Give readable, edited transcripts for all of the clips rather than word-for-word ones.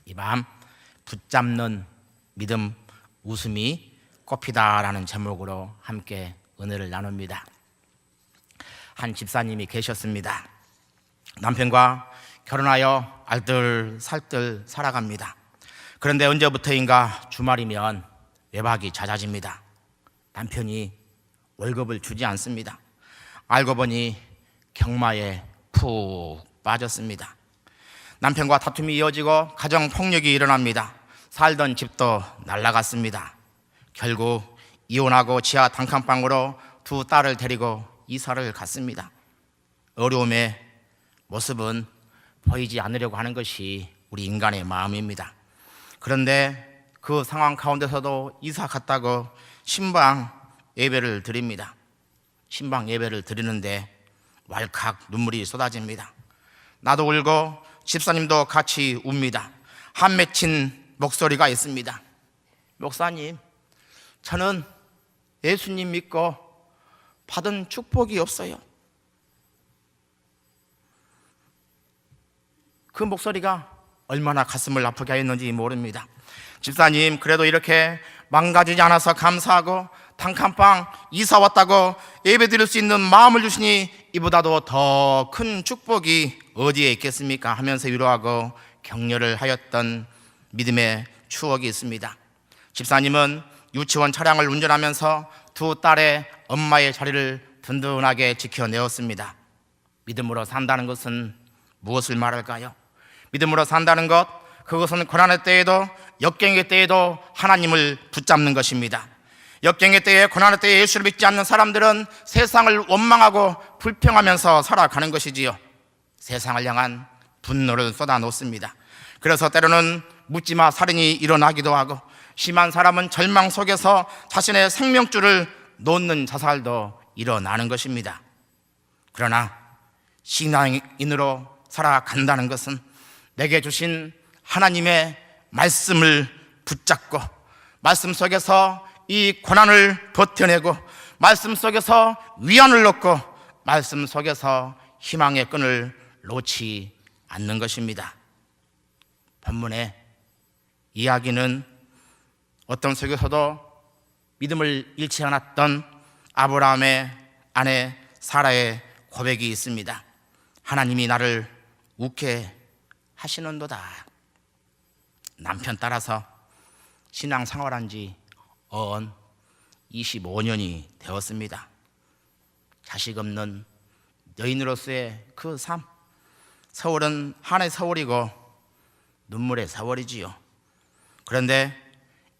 이 밤 붙잡는 믿음 웃음이 꽃피다라는 제목으로 함께 은혜를 나눕니다. 한 집사님이 계셨습니다. 남편과 결혼하여 알뜰살뜰 살아갑니다. 그런데 언제부터인가 주말이면 외박이 잦아집니다. 남편이 월급을 주지 않습니다. 알고 보니 경마에 푹 빠졌습니다. 남편과 다툼이 이어지고 가정폭력이 일어납니다. 살던 집도 날아갔습니다. 결국 이혼하고 지하 단칸방으로 두 딸을 데리고 이사를 갔습니다. 어려움의 모습은 보이지 않으려고 하는 것이 우리 인간의 마음입니다. 그런데 그 상황 가운데서도 이사 갔다고 신방 예배를 드립니다. 신방 예배를 드리는데 왈칵 눈물이 쏟아집니다. 나도 울고 집사님도 같이 웁니다. 한 맺힌 목소리가 있습니다. 목사님, 저는 예수님 믿고 받은 축복이 없어요. 그 목소리가 얼마나 가슴을 아프게 하였는지 모릅니다. 집사님, 그래도 이렇게 망가지지 않아서 감사하고 단칸방 이사 왔다고 예배 드릴 수 있는 마음을 주시니 이보다도 더 큰 축복이 어디에 있겠습니까? 하면서 위로하고 격려를 하였던 믿음의 추억이 있습니다. 집사님은 유치원 차량을 운전하면서 두 딸의 엄마의 자리를 든든하게 지켜내었습니다. 믿음으로 산다는 것은 무엇을 말할까요? 믿음으로 산다는 것, 그것은 고난의 때에도 역경의 때에도 하나님을 붙잡는 것입니다. 역경의 때에 고난의 때에 예수를 믿지 않는 사람들은 세상을 원망하고 불평하면서 살아가는 것이지요. 세상을 향한 분노를 쏟아놓습니다. 그래서 때로는 묻지마 살인이 일어나기도 하고, 심한 사람은 절망 속에서 자신의 생명줄을 놓는 자살도 일어나는 것입니다. 그러나 신앙인으로 살아간다는 것은 내게 주신 하나님의 말씀을 붙잡고 말씀 속에서 이 고난을 버텨내고 말씀 속에서 위안을 얻고 말씀 속에서 희망의 끈을 놓지 않는 것입니다. 본문의 이야기는 어떤 속에서도 믿음을 잃지 않았던 아브라함의 아내 사라의 고백이 있습니다. 하나님이 나를 웃게 하시는도다. 남편 따라서 신앙생활한 지 25년이 되었습니다. 자식 없는 여인으로서의 그 삶, 세월은 한해 세월이고 눈물의 세월이지요. 그런데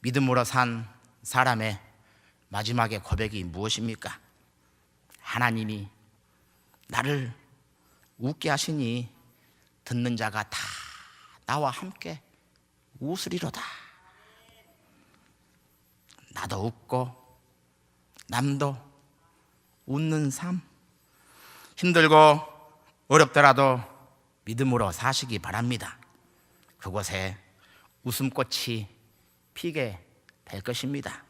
믿음으로 산 사람의 마지막의 고백이 무엇입니까? 하나님이 나를 웃게 하시니 듣는 자가 다 나와 함께 웃으리로다. 나도 웃고 남도 웃는 삶, 힘들고 어렵더라도 믿음으로 사시기 바랍니다. 그곳에 웃음꽃이 피게 될 것입니다.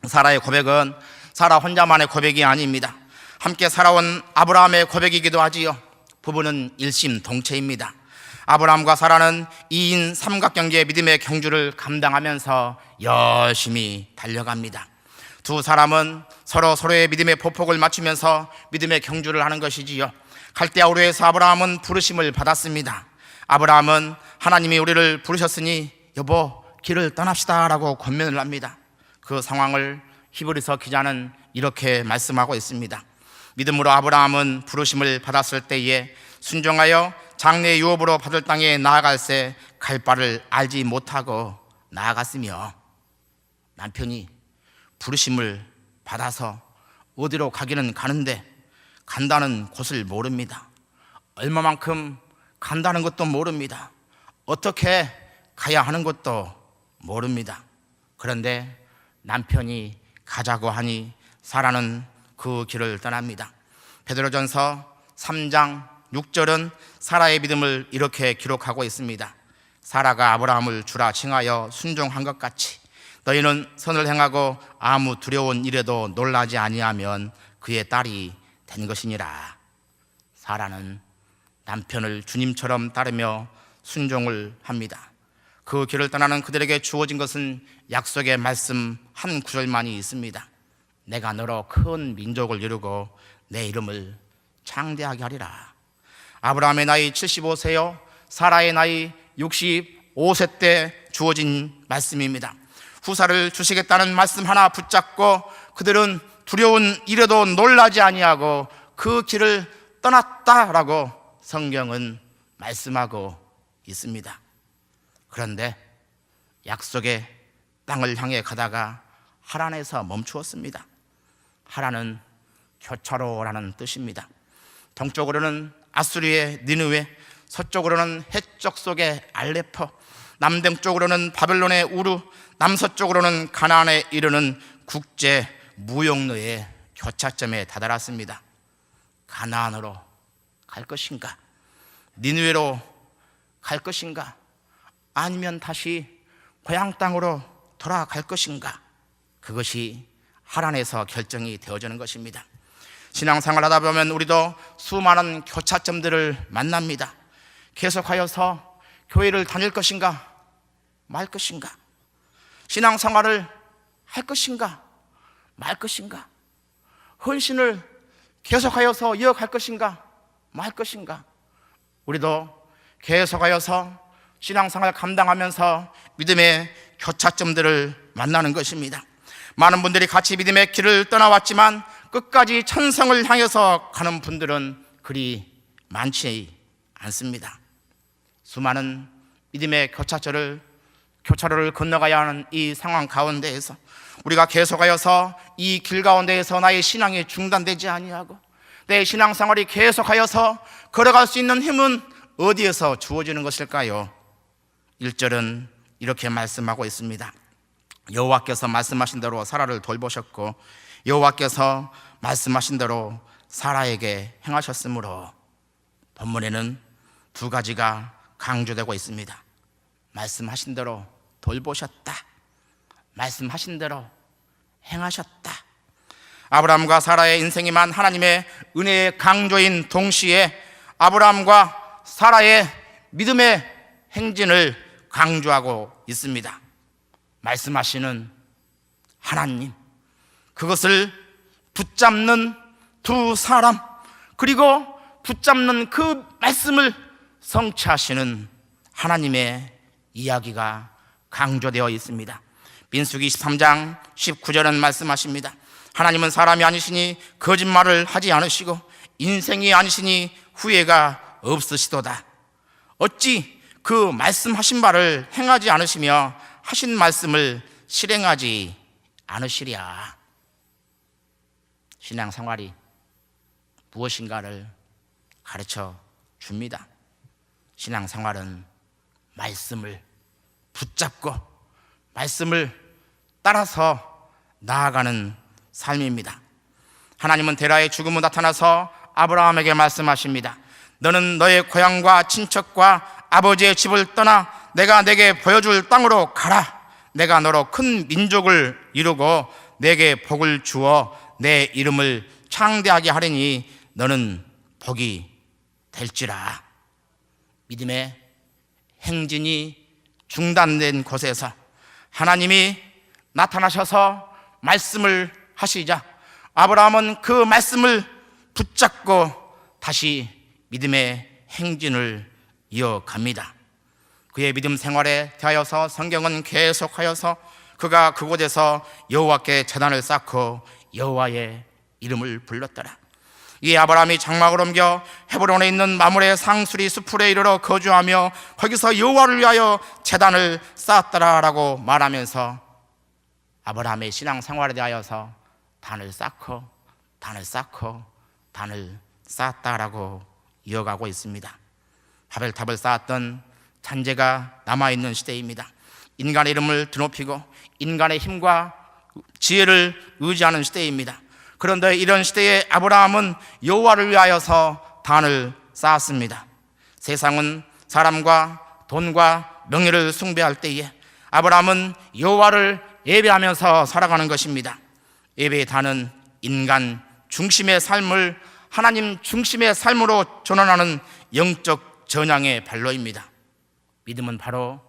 사라의 고백은 사라 혼자만의 고백이 아닙니다. 함께 살아온 아브라함의 고백이기도 하지요. 부부는 일심동체입니다. 아브라함과 사라는 2인 삼각경제의 믿음의 경주를 감당하면서 열심히 달려갑니다. 두 사람은 서로의 믿음의 보폭을 맞추면서 믿음의 경주를 하는 것이지요. 갈대아 우르에서 아브라함은 부르심을 받았습니다. 아브라함은 하나님이 우리를 부르셨으니 여보 길을 떠납시다 라고 권면을 합니다. 그 상황을 히브리서 기자는 이렇게 말씀하고 있습니다. 믿음으로 아브라함은 부르심을 받았을 때에 순종하여 장래 유업으로 받을 땅에 나아갈새 갈 바를 알지 못하고 나아갔으며, 남편이 부르심을 받아서 어디로 가기는 가는데 간다는 곳을 모릅니다. 얼마만큼 간다는 것도 모릅니다. 어떻게 가야 하는 것도 모릅니다. 그런데 남편이 가자고 하니 사라는 그 길을 떠납니다. 베드로전서 3장 6절은 사라의 믿음을 이렇게 기록하고 있습니다. 사라가 아브라함을 주라 칭하여 순종한 것 같이 너희는 선을 행하고 아무 두려운 일에도 놀라지 아니하면 그의 딸이 된 것이니라. 사라는 남편을 주님처럼 따르며 순종을 합니다. 그 길을 떠나는 그들에게 주어진 것은 약속의 말씀 한 구절만이 있습니다. 내가 너로 큰 민족을 이루고 내 이름을 창대하게 하리라. 아브라함의 나이 75세요 사라의 나이 65세 때 주어진 말씀입니다. 후사를 주시겠다는 말씀 하나 붙잡고 그들은 두려운 일에도 놀라지 아니하고 그 길을 떠났다라고 성경은 말씀하고 있습니다. 그런데 약속의 땅을 향해 가다가 하란에서 멈추었습니다. 하란은 교차로라는 뜻입니다. 동쪽으로는 아수리의 니느웨, 서쪽으로는 해적 속의 알레포, 남동쪽으로는 바벨론의 우루, 남서쪽으로는 가나안에 이르는 국제 무역로의 교차점에 다다랐습니다. 가나안으로 갈 것인가? 니느웨로 갈 것인가? 아니면 다시 고향 땅으로 돌아갈 것인가? 그것이 하란에서 결정이 되어지는 것입니다. 신앙생활 하다 보면 우리도 수많은 교차점들을 만납니다. 계속하여서 교회를 다닐 것인가 말 것인가? 신앙생활을 할 것인가 말 것인가? 헌신을 계속하여서 이어갈 것인가 말 것인가? 우리도 계속하여서 신앙생활 감당하면서 믿음의 교차점들을 만나는 것입니다. 많은 분들이 같이 믿음의 길을 떠나왔지만 끝까지 천성을 향해서 가는 분들은 그리 많지 않습니다. 수많은 믿음의 교차로를 건너가야 하는 이 상황 가운데에서 우리가 계속하여서 이 길 가운데에서 나의 신앙이 중단되지 아니하고 내 신앙생활이 계속하여서 걸어갈 수 있는 힘은 어디에서 주어지는 것일까요? 1절은 이렇게 말씀하고 있습니다. 여호와께서 말씀하신 대로 사라를 돌보셨고 여호와께서 말씀하신 대로 사라에게 행하셨으므로. 본문에는 두 가지가 강조되고 있습니다. 말씀하신 대로 돌보셨다, 말씀하신 대로 행하셨다. 아브라함과 사라의 인생이만 하나님의 은혜의 강조인 동시에 아브라함과 사라의 믿음의 행진을 강조하고 있습니다. 말씀하시는 하나님, 그것을 붙잡는 두 사람, 그리고 붙잡는 그 말씀을 성취하시는 하나님의 이야기가 강조되어 있습니다. 민수기 23장 19절은 말씀하십니다. 하나님은 사람이 아니시니 거짓말을 하지 않으시고 인생이 아니시니 후회가 없으시도다. 어찌 그 말씀하신 바를 행하지 않으시며 하신 말씀을 실행하지 않으시랴. 신앙생활이 무엇인가를 가르쳐 줍니다. 신앙생활은 말씀을 붙잡고 말씀을 따라서 나아가는 삶입니다. 하나님은 데라의 죽음 후 나타나서 아브라함에게 말씀하십니다. 너는 너의 고향과 친척과 아버지의 집을 떠나 내가 내게 보여줄 땅으로 가라. 내가 너로 큰 민족을 이루고 내게 복을 주어 내 이름을 창대하게 하리니 너는 복이 될지라. 믿음의 행진이 중단된 곳에서 하나님이 나타나셔서 말씀을 하시자 아브라함은 그 말씀을 붙잡고 다시 믿음의 행진을 이어갑니다. 그의 믿음 생활에 대하여서 성경은 계속하여서 그가 그곳에서 여호와께 제단을 쌓고 여호와의 이름을 불렀더라. 이에 아브라함이 장막을 옮겨 헤브론에 있는 마므레 상수리 수풀에 이르러 거주하며 거기서 여호와를 위하여 제단을 쌓았더라라고 말하면서 아브라함의 신앙생활에 대하여서 단을 쌓고 단을 쌓았다라고 이어가고 있습니다. 바벨탑을 쌓았던 잔재가 남아있는 시대입니다. 인간의 이름을 드높이고 인간의 힘과 지혜를 의지하는 시대입니다. 그런데 이런 시대에 아브라함은 여호와를 위하여서 단을 쌓았습니다. 세상은 사람과 돈과 명예를 숭배할 때에 아브라함은 여호와를 예배하면서 살아가는 것입니다. 예배의 단은 인간 중심의 삶을 하나님 중심의 삶으로 전환하는 영적 전향의 발로입니다. 믿음은 바로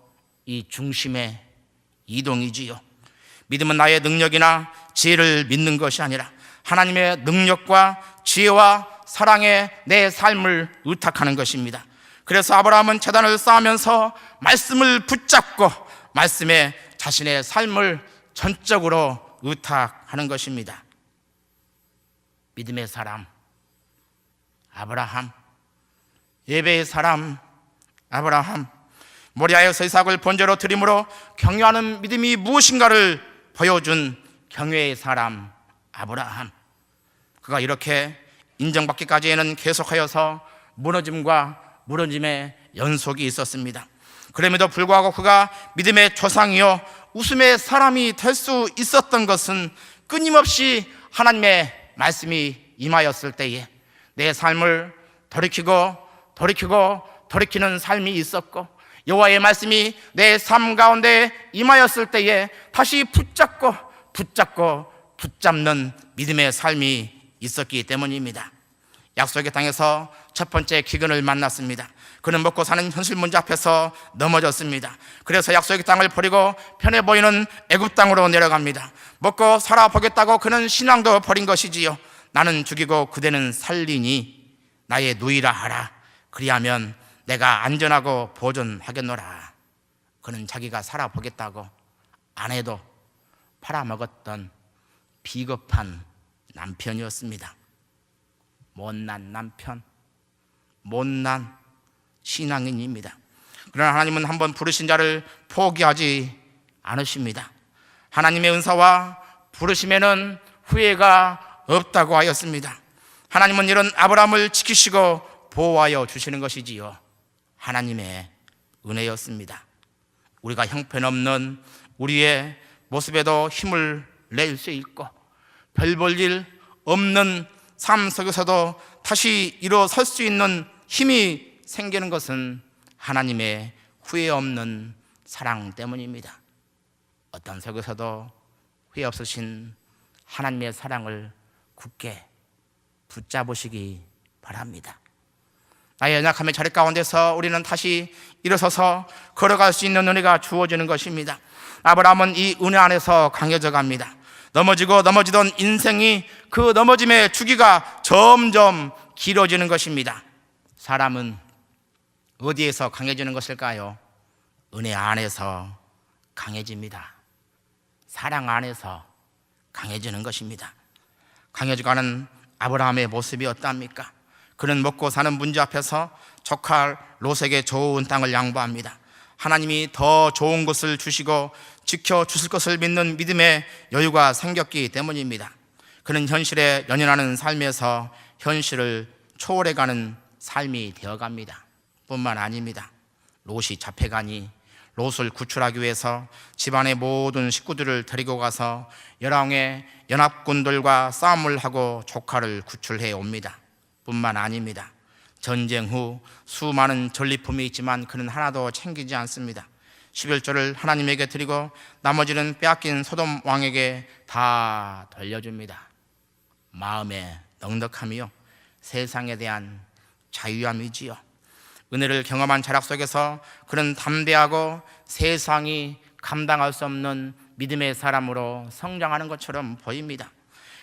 이 중심의 이동이지요. 믿음은 나의 능력이나 지혜를 믿는 것이 아니라 하나님의 능력과 지혜와 사랑에 내 삶을 의탁하는 것입니다. 그래서 아브라함은 제단을 쌓으면서 말씀을 붙잡고 말씀에 자신의 삶을 전적으로 의탁하는 것입니다. 믿음의 사람 아브라함, 예배의 사람 아브라함, 모리아에서 이삭을 번제로 드림으로 경외하는 믿음이 무엇인가를 보여준 경외의 사람 아브라함. 그가 이렇게 인정받기까지에는 계속하여서 무너짐과 무너짐의 연속이 있었습니다. 그럼에도 불구하고 그가 믿음의 조상이요 웃음의 사람이 될 수 있었던 것은 끊임없이 하나님의 말씀이 임하였을 때에 내 삶을 돌이키는 삶이 있었고, 여호와의 말씀이 내 삶 가운데 임하였을 때에 다시 붙잡는 믿음의 삶이 있었기 때문입니다. 약속의 땅에서 첫 번째 기근을 만났습니다. 그는 먹고 사는 현실 문제 앞에서 넘어졌습니다. 그래서 약속의 땅을 버리고 편해 보이는 애굽 땅으로 내려갑니다. 먹고 살아보겠다고 그는 신앙도 버린 것이지요. 나는 죽이고 그대는 살리니 나의 누이라 하라. 그리하면 내가 안전하고 보존하겠노라. 그는 자기가 살아보겠다고 안 해도 팔아먹었던 비겁한 남편이었습니다. 못난 남편, 못난 신앙인입니다. 그러나 하나님은 한번 부르신 자를 포기하지 않으십니다. 하나님의 은사와 부르심에는 후회가 없다고 하였습니다. 하나님은 이런 아브라함을 지키시고 보호하여 주시는 것이지요, 하나님의 은혜였습니다. 우리가 형편없는 우리의 모습에도 힘을 낼 수 있고 별 볼 일 없는 삶 속에서도 다시 일어설 수 있는 힘이 생기는 것은 하나님의 후회 없는 사랑 때문입니다. 어떤 속에서도 후회 없으신 하나님의 사랑을 굳게 붙잡으시기 바랍니다. 나의 연약함의 자리 가운데서 우리는 다시 일어서서 걸어갈 수 있는 은혜가 주어지는 것입니다. 아브라함은 이 은혜 안에서 강해져 갑니다. 넘어지던 인생이 그 넘어짐의 주기가 점점 길어지는 것입니다. 사람은 어디에서 강해지는 것일까요? 은혜 안에서 강해집니다. 사랑 안에서 강해지는 것입니다. 강해져가는 아브라함의 모습이 어떠합니까? 그는 먹고 사는 문제 앞에서 조카 롯에게 좋은 땅을 양보합니다. 하나님이 더 좋은 것을 주시고 지켜주실 것을 믿는 믿음의 여유가 생겼기 때문입니다. 그는 현실에 연연하는 삶에서 현실을 초월해가는 삶이 되어갑니다. 뿐만 아닙니다. 롯이 잡혀가니 롯을 구출하기 위해서 집안의 모든 식구들을 데리고 가서 열왕의 연합군들과 싸움을 하고 조카를 구출해 옵니다. 뿐만 아닙니다. 전쟁 후 수많은 전리품이 있지만 그는 하나도 챙기지 않습니다. 11조를 하나님에게 드리고 나머지는 빼앗긴 소돔 왕에게 다 돌려줍니다. 마음의 넉넉함이요, 세상에 대한 자유함이지요. 은혜를 경험한 자락 속에서 그는 담대하고 세상이 감당할 수 없는 믿음의 사람으로 성장하는 것처럼 보입니다.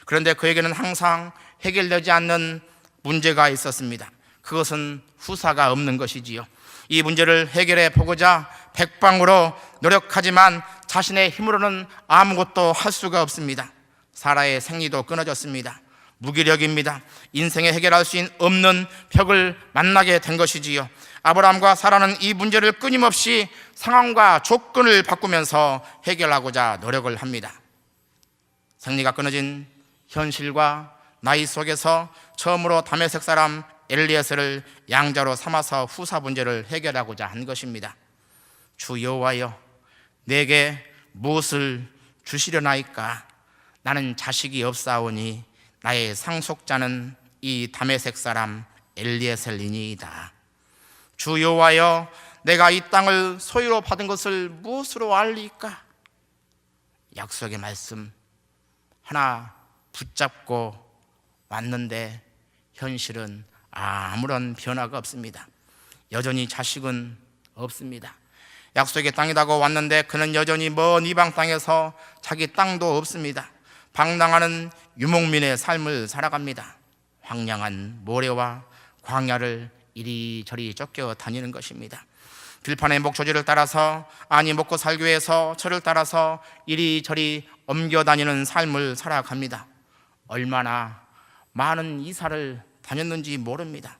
그런데 그에게는 항상 해결되지 않는 문제가 있었습니다. 그것은 후사가 없는 것이지요. 이 문제를 해결해 보고자 백방으로 노력하지만 자신의 힘으로는 아무것도 할 수가 없습니다. 사라의 생리도 끊어졌습니다. 무기력입니다. 인생에 해결할 수 없는 벽을 만나게 된 것이지요. 아브라함과 사라는 이 문제를 끊임없이 상황과 조건을 바꾸면서 해결하고자 노력을 합니다. 생리가 끊어진 현실과 나이 속에서 처음으로 다메섹 사람 엘리에셀을 양자로 삼아서 후사 문제를 해결하고자 한 것입니다. 주 여호와여, 내게 무엇을 주시려나이까? 나는 자식이 없사오니 나의 상속자는 이 다메섹 사람 엘리에셀이니이다. 주 여호와여, 내가 이 땅을 소유로 받은 것을 무엇으로 알리까? 약속의 말씀 하나 붙잡고 왔는데 현실은 아무런 변화가 없습니다. 여전히 자식은 없습니다. 약속의 땅이라고 왔는데 그는 여전히 먼 이방 땅에서 자기 땅도 없습니다. 방랑하는 유목민의 삶을 살아갑니다. 황량한 모래와 광야를 이리저리 쫓겨 다니는 것입니다. 들판의 목초지를 따라서, 아니 먹고 살기 위해서 철을 따라서 이리저리 옮겨 다니는 삶을 살아갑니다. 얼마나 많은 이사를 다녔는지 모릅니다.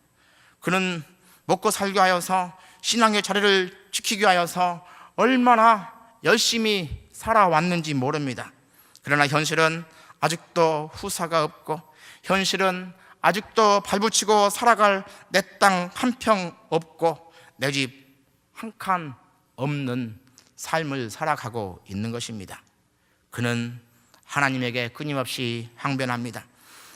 그는 먹고 살기 위하여서, 신앙의 자리를 지키기 위하여서 얼마나 열심히 살아왔는지 모릅니다. 그러나 현실은 아직도 후사가 없고, 현실은 아직도 발붙이고 살아갈 내 땅 한 평 없고 내 집 한 칸 없는 삶을 살아가고 있는 것입니다. 그는 하나님에게 끊임없이 항변합니다.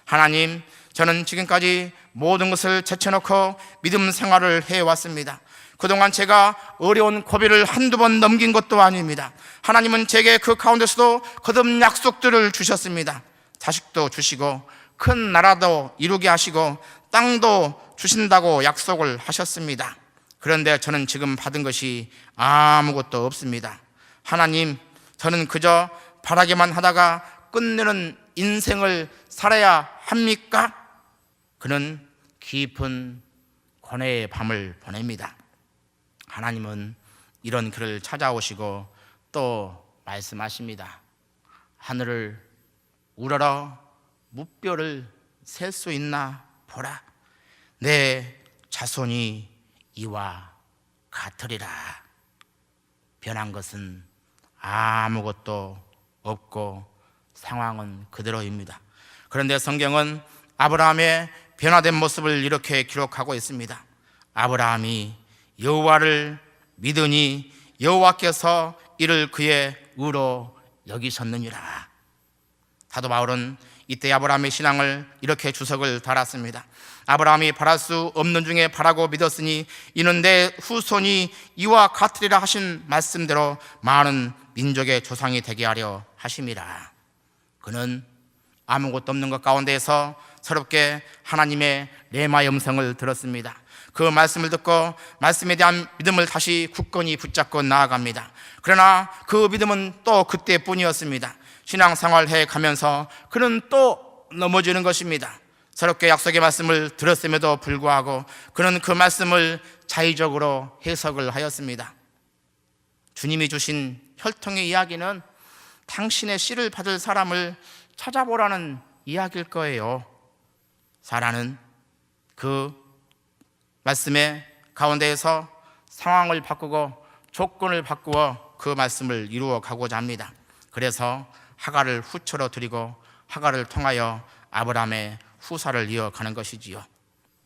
하나님, 저는 지금까지 모든 것을 제쳐놓고 믿음 생활을 해왔습니다. 그동안 제가 어려운 고비를 한두 번 넘긴 것도 아닙니다. 하나님은 제게 그 가운데서도 거듭 약속들을 주셨습니다. 자식도 주시고 큰 나라도 이루게 하시고 땅도 주신다고 약속을 하셨습니다. 그런데 저는 지금 받은 것이 아무것도 없습니다. 하나님, 저는 그저 바라기만 하다가 끝내는 인생을 살아야 합니까? 그는 깊은 고뇌의 밤을 보냅니다. 하나님은 이런 그를 찾아오시고 또 말씀하십니다. 하늘을 우러러 무뼈를 셀 수 있나 보라. 내 자손이 이와 같으리라. 변한 것은 아무것도 없고 상황은 그대로입니다. 그런데 성경은 아브라함의 변화된 모습을 이렇게 기록하고 있습니다. 아브라함이 여호와를 믿으니 여호와께서 이를 그의 의로 여기셨느니라. 사도 바울은 이때 아브라함의 신앙을 이렇게 주석을 달았습니다. 아브라함이 바랄 수 없는 중에 바라고 믿었으니 이는 내 후손이 이와 같으리라 하신 말씀대로 많은 민족의 조상이 되게 하려 하심이라. 그는 아무것도 없는 것 가운데에서 새롭게 하나님의 레마의 음성을 들었습니다. 그 말씀을 듣고 말씀에 대한 믿음을 다시 굳건히 붙잡고 나아갑니다. 그러나 그 믿음은 또 그때뿐이었습니다. 신앙생활 해가면서 그는 또 넘어지는 것입니다. 새롭게 약속의 말씀을 들었음에도 불구하고 그는 그 말씀을 자의적으로 해석을 하였습니다. 주님이 주신 혈통의 이야기는 당신의 씨를 받을 사람을 찾아보라는 이야기일 거예요. 사라는 그 말씀의 가운데에서 상황을 바꾸고 조건을 바꾸어 그 말씀을 이루어 가고자 합니다. 그래서 하갈을 후처로 드리고 하갈을 통하여 아브라함의 후사를 이어가는 것이지요.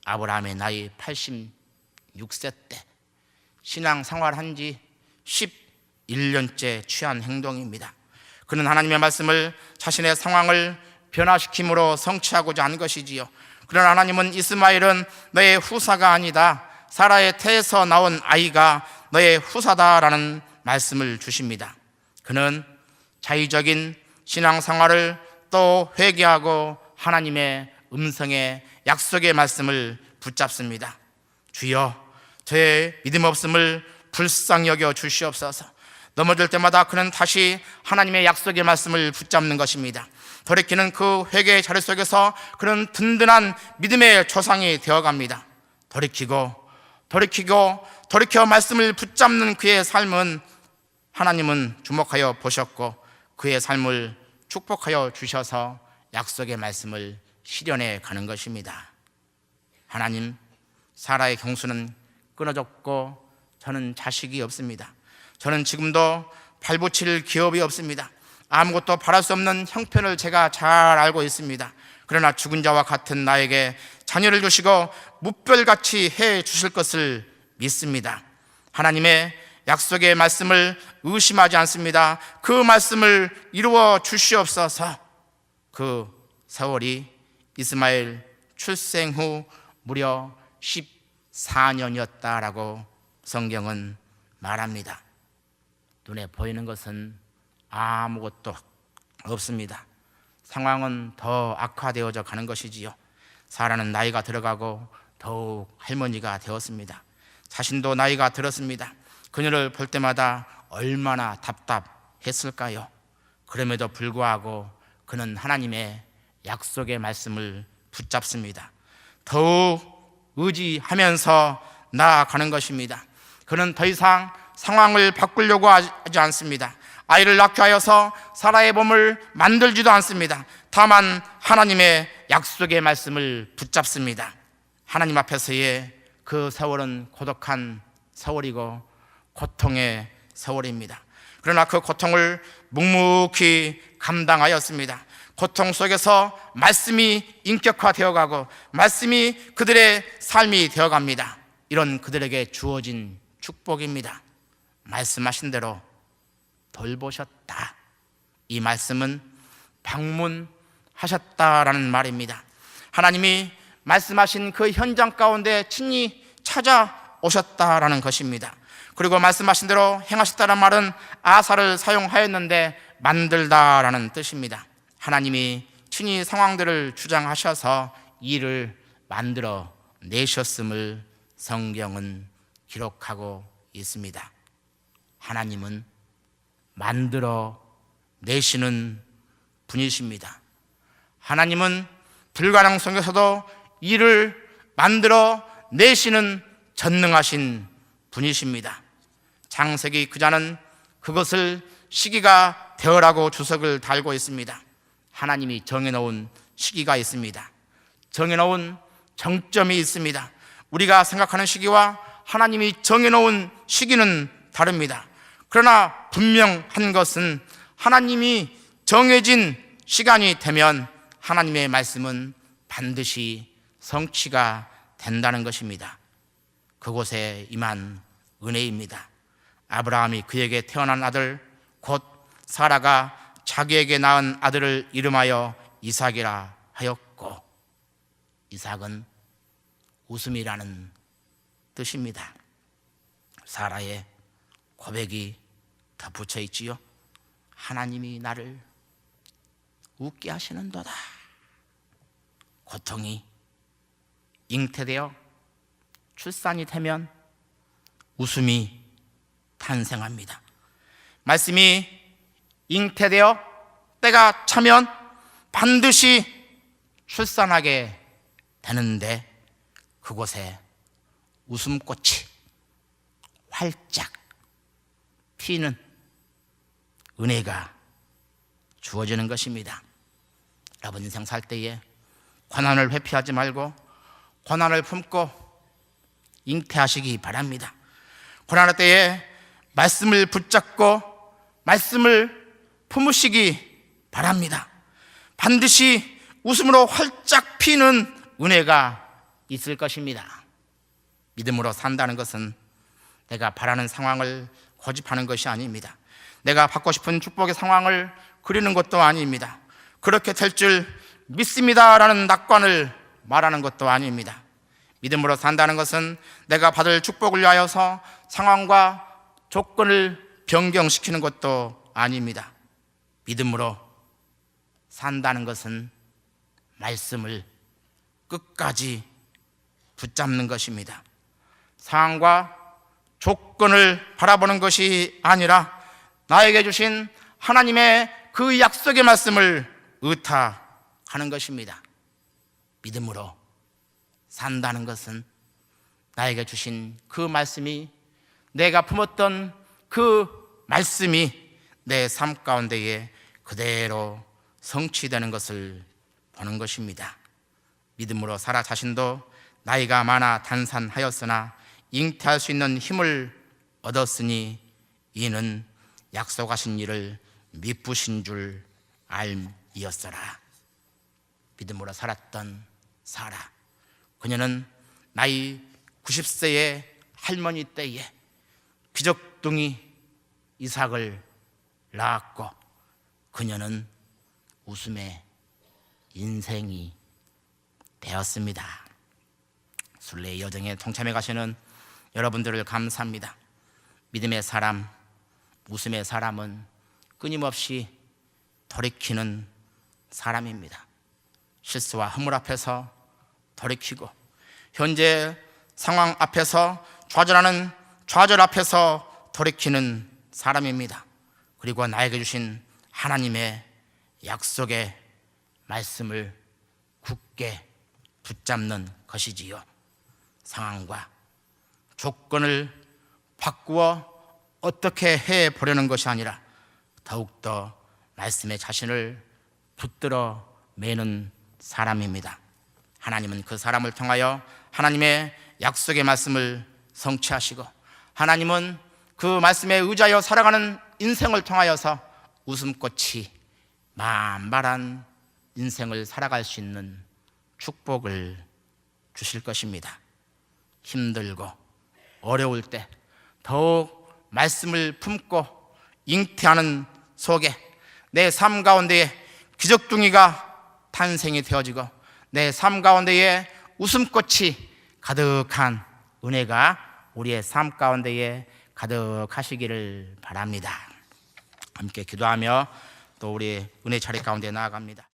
아브라함의 나이 86세 때 신앙 생활한 지 11년째 취한 행동입니다. 그는 하나님의 말씀을 자신의 상황을 변화시킴으로 성취하고자 한 것이지요. 그러나 하나님은 이스마엘은 너의 후사가 아니다, 사라의 태에서 나온 아이가 너의 후사다라는 말씀을 주십니다. 그는 자의적인 신앙생활을 또 회개하고 하나님의 음성의 약속의 말씀을 붙잡습니다. 주여, 저의 믿음 없음을 불쌍히 여겨 주시옵소서. 넘어질 때마다 그는 다시 하나님의 약속의 말씀을 붙잡는 것입니다. 돌이키는 그 회개의 자리 속에서 그는 든든한 믿음의 조상이 되어갑니다. 돌이켜 말씀을 붙잡는 그의 삶은 하나님은 주목하여 보셨고 그의 삶을 축복하여 주셔서 약속의 말씀을 실현해 가는 것입니다. 하나님, 사라의 경수는 끊어졌고 저는 자식이 없습니다. 저는 지금도 발붙일 기업이 없습니다. 아무것도 바랄 수 없는 형편을 제가 잘 알고 있습니다. 그러나 죽은 자와 같은 나에게 자녀를 주시고 무별같이 해 주실 것을 믿습니다. 하나님의 약속의 말씀을 의심하지 않습니다. 그 말씀을 이루어 주시옵소서. 그 세월이 이스마엘 출생 후 무려 14년이었다라고 성경은 말합니다. 눈에 보이는 것은 아무것도 없습니다. 상황은 더 악화되어져 가는 것이지요. 사라는 나이가 들어가고 더욱 할머니가 되었습니다. 자신도 나이가 들었습니다. 그녀를 볼 때마다 얼마나 답답했을까요? 그럼에도 불구하고 그는 하나님의 약속의 말씀을 붙잡습니다. 더욱 의지하면서 나아가는 것입니다. 그는 더 이상 상황을 바꾸려고 하지 않습니다. 아이를 낳게 하여서 사라의 몸을 만들지도 않습니다. 다만 하나님의 약속의 말씀을 붙잡습니다. 하나님 앞에서의 그 세월은 고독한 세월이고 고통의 세월입니다. 그러나 그 고통을 묵묵히 감당하였습니다. 고통 속에서 말씀이 인격화되어 가고 말씀이 그들의 삶이 되어 갑니다. 이런 그들에게 주어진 축복입니다. 말씀하신 대로 돌보셨다. 이 말씀은 방문하셨다라는 말입니다. 하나님이 말씀하신 그 현장 가운데 친히 찾아오셨다라는 것입니다. 그리고 말씀하신 대로 행하셨다는 말은 아사를 사용하였는데 만들다라는 뜻입니다. 하나님이 친히 상황들을 주장하셔서 일을 만들어 내셨음을 성경은 기록하고 있습니다. 하나님은 만들어 내시는 분이십니다. 하나님은 불가능 속에서도 일을 만들어 내시는 전능하신 분이십니다. 창세기 기자는 그것을 시기가 되어라고 주석을 달고 있습니다. 하나님이 정해놓은 시기가 있습니다. 정해놓은 정점이 있습니다. 우리가 생각하는 시기와 하나님이 정해놓은 시기는 다릅니다. 그러나 분명한 것은 하나님이 정해진 시간이 되면 하나님의 말씀은 반드시 성취가 된다는 것입니다. 그곳에 임한 은혜입니다. 아브라함이 그에게 태어난 아들 곧 사라가 자기에게 낳은 아들을 이름하여 이삭이라 하였고, 이삭은 웃음이라는 뜻입니다. 사라의 고백이 더 붙여 있지요. 하나님이 나를 웃게 하시는도다. 고통이 잉태되어 출산이 되면 웃음이 탄생합니다. 말씀이 잉태되어 때가 차면 반드시 출산하게 되는데 그곳에 웃음꽃이 활짝 피는 은혜가 주어지는 것입니다. 여러분 인생 살 때에 고난을 회피하지 말고 고난을 품고 잉태하시기 바랍니다. 고난할 때에 말씀을 붙잡고 말씀을 품으시기 바랍니다. 반드시 웃음으로 활짝 피는 은혜가 있을 것입니다. 믿음으로 산다는 것은 내가 바라는 상황을 고집하는 것이 아닙니다. 내가 받고 싶은 축복의 상황을 그리는 것도 아닙니다. 그렇게 될 줄 믿습니다라는 낙관을 말하는 것도 아닙니다. 믿음으로 산다는 것은 내가 받을 축복을 위하여서 상황과 조건을 변경시키는 것도 아닙니다. 믿음으로 산다는 것은 말씀을 끝까지 붙잡는 것입니다. 상황과 조건을 바라보는 것이 아니라 나에게 주신 하나님의 그 약속의 말씀을 의탁하는 것입니다. 믿음으로 산다는 것은 나에게 주신 그 말씀이, 내가 품었던 그 말씀이 내 삶 가운데에 그대로 성취되는 것을 보는 것입니다. 믿음으로 사라 자신도 나이가 많아 단산하였으나 잉태할 수 있는 힘을 얻었으니 이는 약속하신 일을 미쁘신 줄 알미었어라. 믿음으로 살았던 사라, 그녀는 나이 90세의 할머니 때에 귀족둥이 이삭을 낳았고 그녀는 웃음의 인생이 되었습니다. 순례의 여정에 동참해 가시는 여러분들을 감사합니다. 믿음의 사람, 웃음의 사람은 끊임없이 돌이키는 사람입니다. 실수와 허물 앞에서 돌이키고 현재 상황 앞에서 좌절하는 좌절 앞에서 돌이키는 사람입니다. 그리고 나에게 주신 하나님의 약속의 말씀을 굳게 붙잡는 것이지요. 상황과 조건을 바꾸어 어떻게 해보려는 것이 아니라 더욱더 말씀에 자신을 붙들어 매는 사람입니다. 하나님은 그 사람을 통하여 하나님의 약속의 말씀을 성취하시고, 하나님은 그 말씀에 의지하여 살아가는 인생을 통하여서 웃음꽃이 만발한 인생을 살아갈 수 있는 축복을 주실 것입니다. 힘들고 어려울 때 더욱 말씀을 품고 잉태하는 속에 내 삶 가운데에 기적둥이가 탄생이 되어지고, 내 삶 가운데에 웃음꽃이 가득한 은혜가 우리의 삶 가운데에 가득하시기를 바랍니다. 함께 기도하며 또 우리 은혜 자리 가운데 나아갑니다.